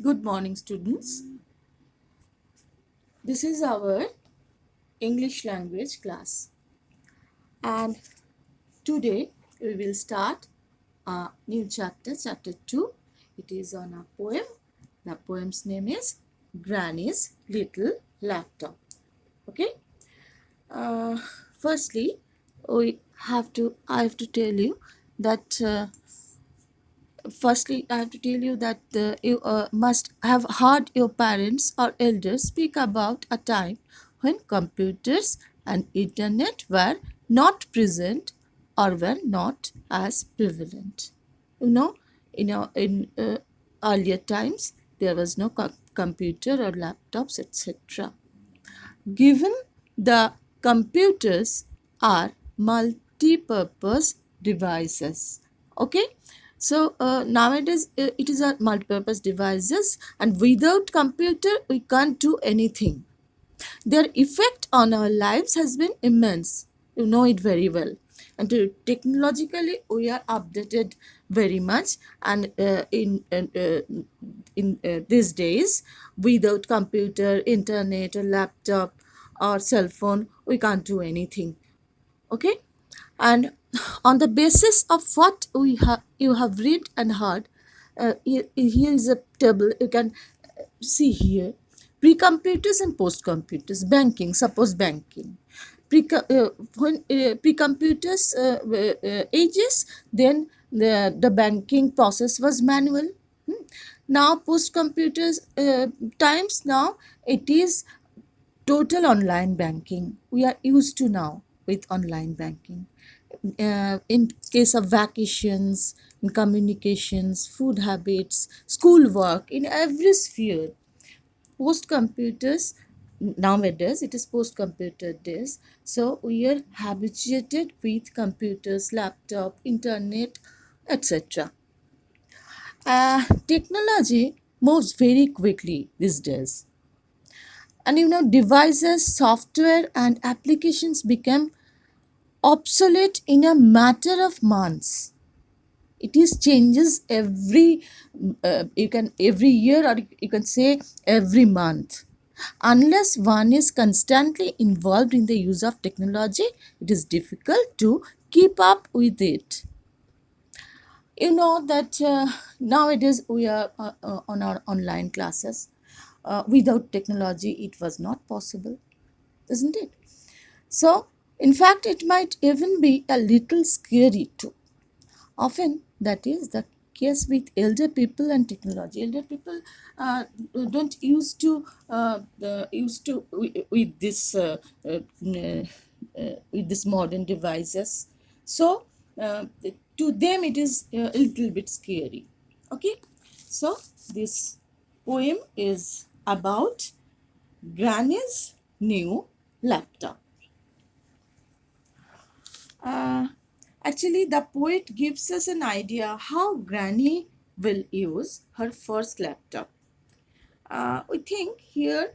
Good morning, students. This is our English language class, and today we will start a new chapter, chapter 2. It is on a poem. The poem's name is Granny's Little Laptop. Okay. Uh, Firstly, I have to tell you that I have to tell you that you must have heard your parents or elders speak about a time when computers and internet were not present or were not as prevalent. You know, in earlier times, there was no computer or laptops, etc. Given the computers are multi-purpose devices. Okay, so nowadays it is a multi-purpose devices, and without computer we can't do anything. Their effect on our lives has been immense. You know it very well. And technologically, we are updated very much. And in these days, without computer, internet, or laptop, or cell phone, we can't do anything. Okay, and on the basis of what you have read and heard, here is a table you can see here. Pre-computers and post-computers. Banking, suppose banking. When pre-computers ages, then the banking process was manual. Now post-computers times, now it is total online banking. We are used to now with online banking. In case of vacations, in communications, food habits, schoolwork, in every sphere, post computers, nowadays it is post computer days, so we are habituated with computers, laptop, internet, etc. Technology moves very quickly these days, and devices, software and applications become obsolete in a matter of months. It is changes every you can every year, or you can say every month. Unless one is constantly involved in the use of technology, it is difficult to keep up with it. You know that nowadays we are on our online classes. Without technology it was not possible, isn't it? So in fact it might even be a little scary too. Often that is the case with elder people and technology. Elder people uh, don't used to with this with this modern devices. So to them it is a little bit scary. Okay, so this poem is about Granny's new laptop. Uh, Actually, the poet gives us an idea how Granny will use her first laptop. We think here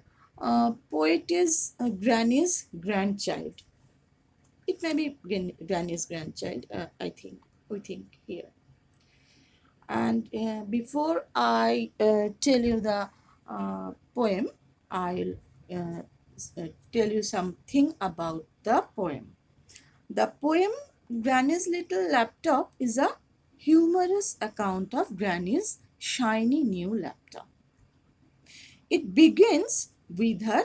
poet is Granny's grandchild. It may be Granny's grandchild, I think. We think here. And before I tell you the poem, I'll tell you something about the poem. The poem Granny's Little Laptop is a humorous account of Granny's shiny new laptop. It begins with her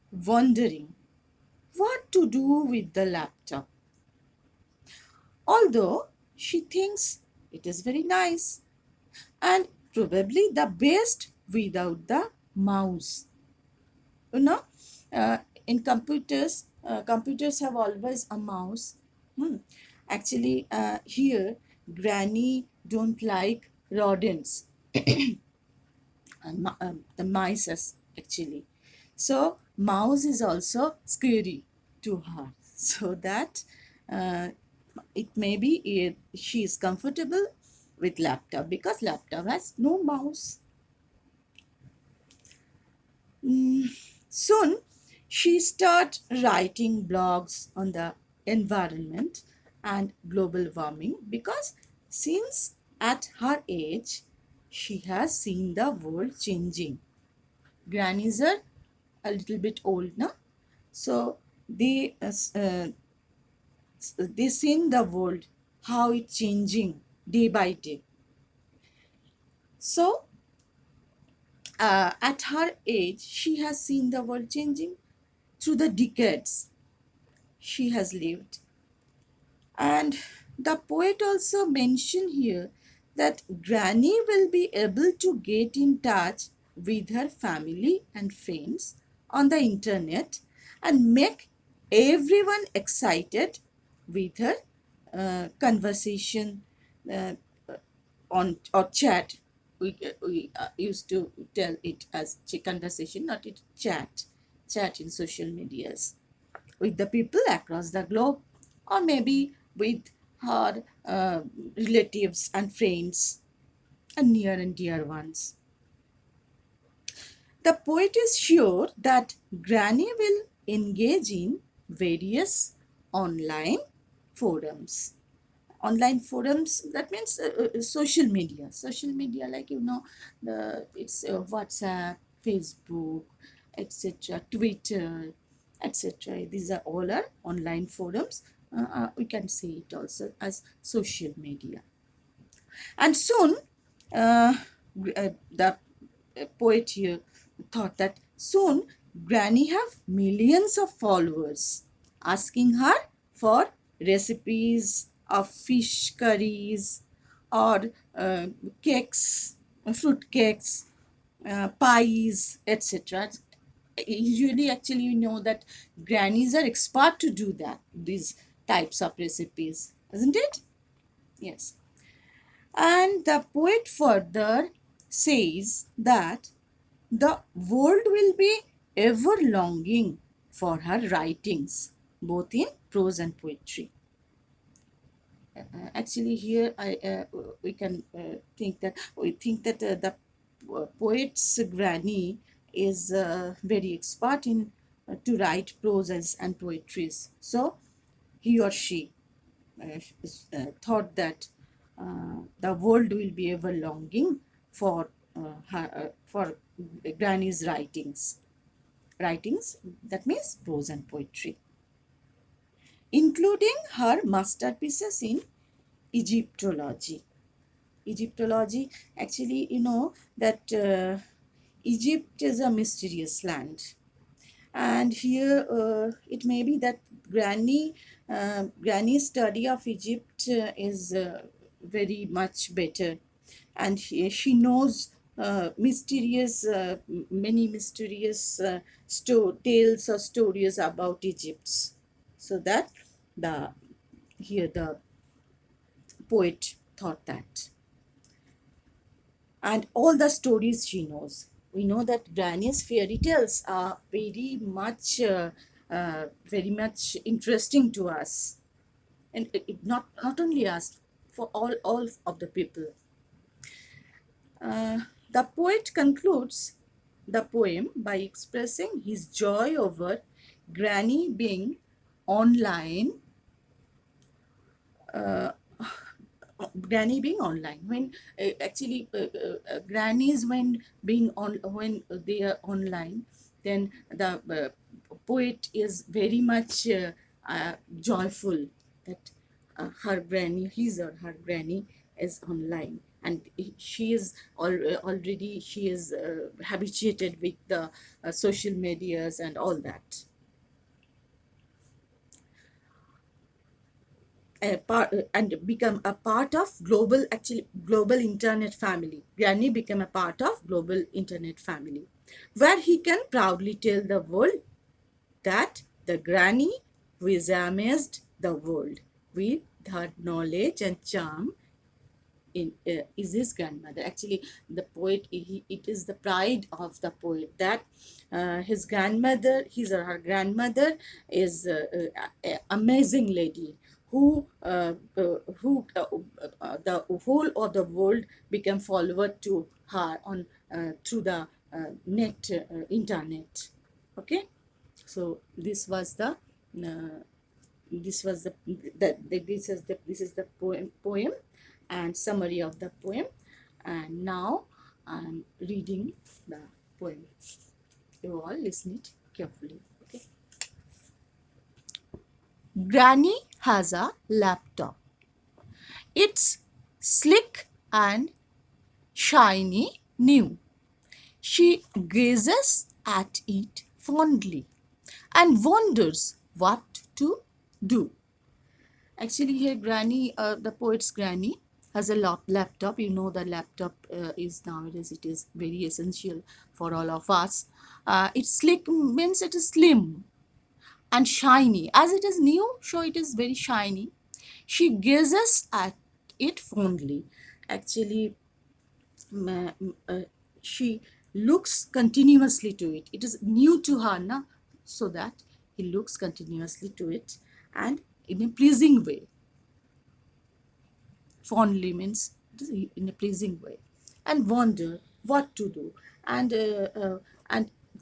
wondering what to do with the laptop, although she thinks it is very nice and probably the best without the mouse. You know, uh, in computers have always a mouse. Hmm. Actually, here Granny don't like rodents, the mice actually. So mouse is also scary to her. So that uh, it may be she is comfortable with laptop because laptop has no mouse. Mm, Soon, she started writing blogs on the environment and global warming because since at her age, she has seen the world changing. Grannies are a little bit old now, so they they seen the world how it's changing day by day. So at her age, she has seen the world changing through the decades she has lived. And the poet also mentioned here that Granny will be able to get in touch with her family and friends on the internet and make everyone excited with her conversation uh, on or chat. We used to tell it as conversation, not it chat in social medias with the people across the globe, or maybe with her relatives and friends and near and dear ones. The poet is sure that Granny will engage in various online forums. Online forums, that means social media, like it's WhatsApp, Facebook, etc., Twitter, etc. These are all our online forums. We can say it also as social media. And soon the poet here thought that soon Granny have millions of followers asking her for recipes of fish curries or cakes, fruit cakes, pies, etc. Usually, actually, you know that grannies are expert to do that, these types of recipes, isn't it? Yes. And the poet further says that the world will be ever longing for her writings, both in prose and poetry. Actually, here we can think that the poet's granny is very expert in to write prose and poetries. So he or she thought that the world will be ever longing for for Granny's writings. Writings, that means prose and poetry, including her masterpieces in Egyptology. Egyptology, actually, you know that Egypt is a mysterious land, and here it may be that Granny's study of Egypt is very much better, and she knows many mysterious tales or stories about Egypt. So that the here the poet thought that, and all the stories she knows. We know that Granny's fairy tales are very much interesting to us, and not only us, for all of the people. The poet concludes the poem by expressing his joy over Granny being online. Uh, Granny being online when grannies when they are online, then the poet is very much joyful that his or her granny is online, and she is habituated with the social medias and all that. And become a part of global internet family. Granny became a part of global internet family, where he can proudly tell the world that the granny who is amazed the world with her knowledge and charm is his grandmother. Actually, the poet, it is the pride of the poet that his grandmother, his or her grandmother, is amazing lady the whole of the world became follower to her on through the net internet. Okay, so uh, this was the this is the poem and summary of the poem. And now I'm reading the poem. You all listen it carefully. Okay. Granny has a laptop. It's slick and shiny new. She gazes at it fondly and wonders what to do. Actually, here, Granny, the poet's Granny, has a laptop. You know, the laptop is nowadays it is very essential for all of us. It's slick means it is slim and shiny. As it is new, so it is very shiny. She gazes at it fondly. Actually, ma- she looks continuously to it. It is new to her, na? So that he looks continuously to it and in a pleasing way. Fondly means in a pleasing way, and wonder what to do, and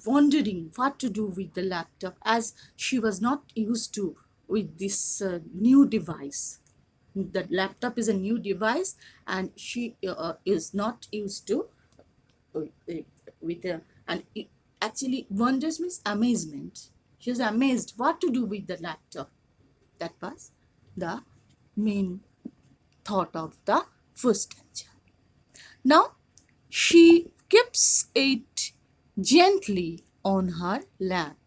wondering what to do with the laptop as she was not used to with this new device. The laptop is a new device and she is not used to uh, uh, with and it actually wonders means amazement. She was amazed what to do with the laptop. That was the main thought of the first stanza. Now she keeps it gently on her lap.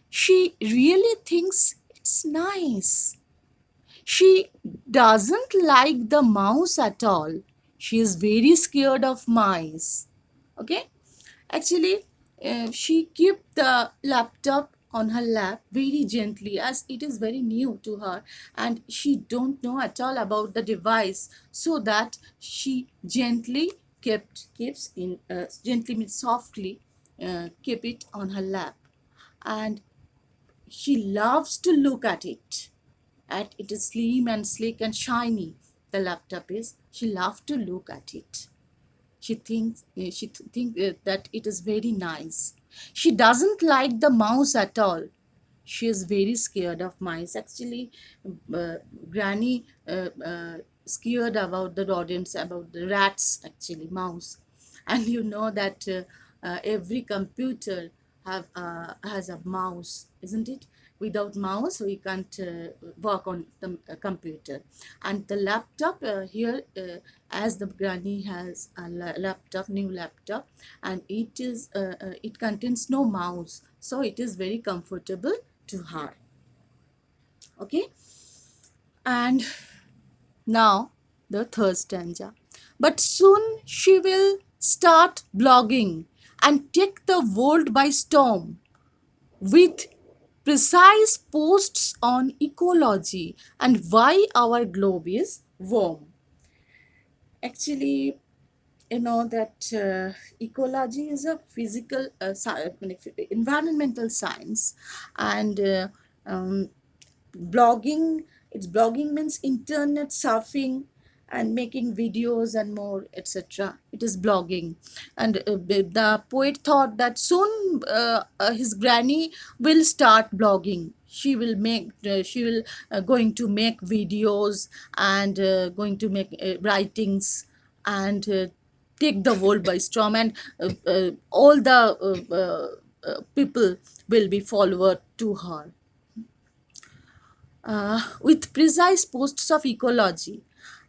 She really thinks it's nice. She doesn't like the mouse at all. She is very scared of mice. Okay? Actually, she kept the laptop on her lap very gently as it is very new to her and she don't know at all about the device, so that she gently keeps in gently means softly keep it on her lap, and she loves to look at it. At it is slim and slick and shiny. The laptop is. She loves to look at it. She think that it is very nice. She doesn't like the mouse at all. She is very scared of mice. Actually, uh, Granny scared about the rodents, about the rats. Actually, mouse, and you know that every computer has a mouse, isn't it? Without mouse, we can't work on the computer. And the laptop here, as the Granny has a laptop, new laptop, and it contains no mouse, so it is very comfortable to her. Okay, and now the third stanza. But soon she will start blogging and take the world by storm with precise posts on ecology and why our globe is warm. Actually, you know that ecology is a physical environmental science, and um, blogging, it's blogging means internet surfing and making videos and more, etc. It is blogging. And the poet thought that soon his granny will start blogging. She will going to make videos and going to make writings and take the world by storm, and all the people will be follower to her with precise posts of ecology.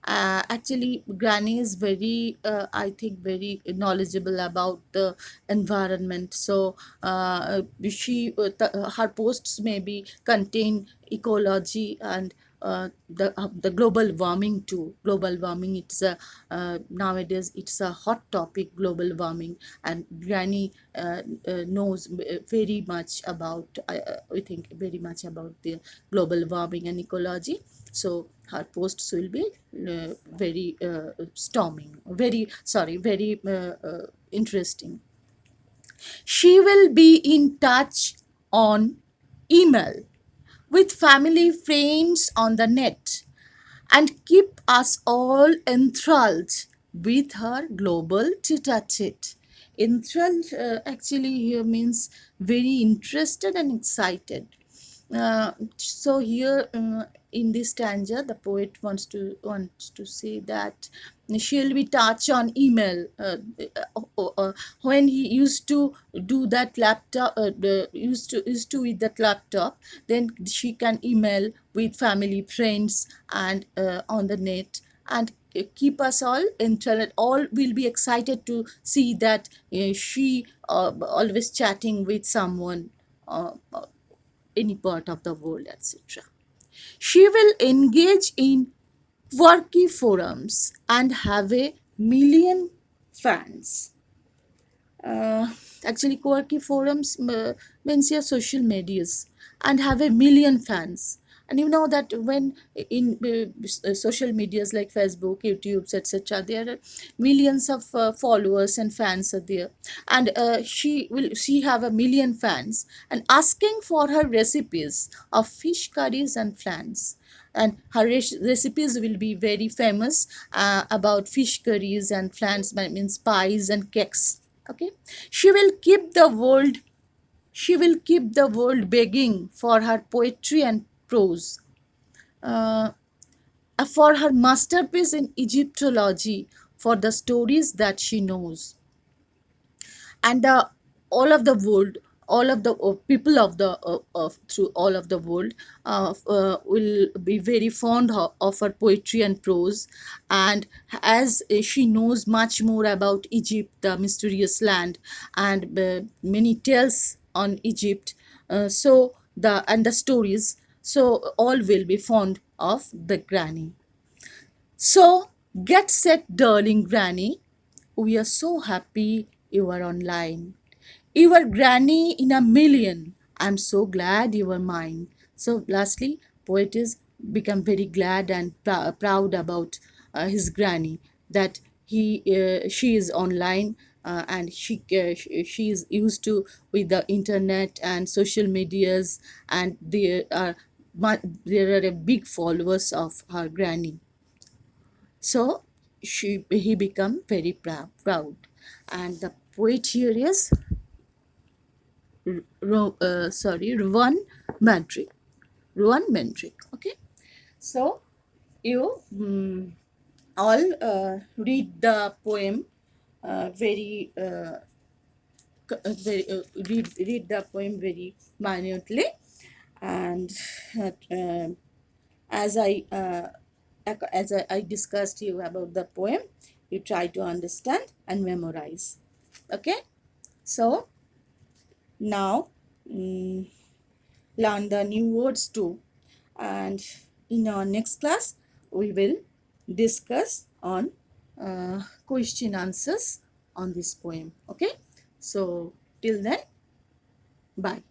Actually, Granny is very, I think, very knowledgeable about the environment. So her posts maybe contain ecology and the global warming too. Global warming, it's a nowadays it's a hot topic. Global warming, and Granny knows very much about. I think very much about the global warming and ecology. So her posts will be very storming, very sorry, very interesting. She will be in touch on email with family friends on the net and keep us all enthralled with her global tete-a-tete. Enthralled actually here means very interested and excited. So here in this stanza, the poet wants to say that she'll be touch on email. When he used to do that laptop, used to with that laptop, then she can email with family, friends, and on the net, and keep us all internet. All will be excited to see that she always chatting with someone. Any part of the world, etc. She will engage in quirky forums and have a million fans. uh, Actually, quirky forums means your social medias and have a million fans. And you know that when in social medias like Facebook, YouTube's, etc., there are millions of followers and fans are there. And she have a million fans and asking for her recipes of fish curries and flans. And her recipes will be very famous about fish curries and flans, means pies and cakes. Okay, she will keep the world she will keep the world begging for her poetry and prose, uh, for her masterpiece in Egyptology, for the stories that she knows. And the all of the world, all of the people of the of through all of the world will be very fond of her poetry and prose. And as she knows much more about Egypt, the mysterious land, and many tales on Egypt, the stories, so all will be fond of the granny. So get set, darling granny, we are so happy you are online. You are granny in a million. I'm so glad you are mine. So lastly, poet is become very glad and proud about his granny, that she is online, and she is used to with the internet and social medias, and there are a big followers of her granny. So he become very proud. And the poet here is Ruan Mandrick. Ruan Mandrick. Okay. So you all read the poem read the poem very minutely. And uh, as I discussed you about the poem, you try to understand and memorize. Okay. So now, learn the new words too. And in our next class, we will discuss on question answers on this poem. Okay. So till then, bye.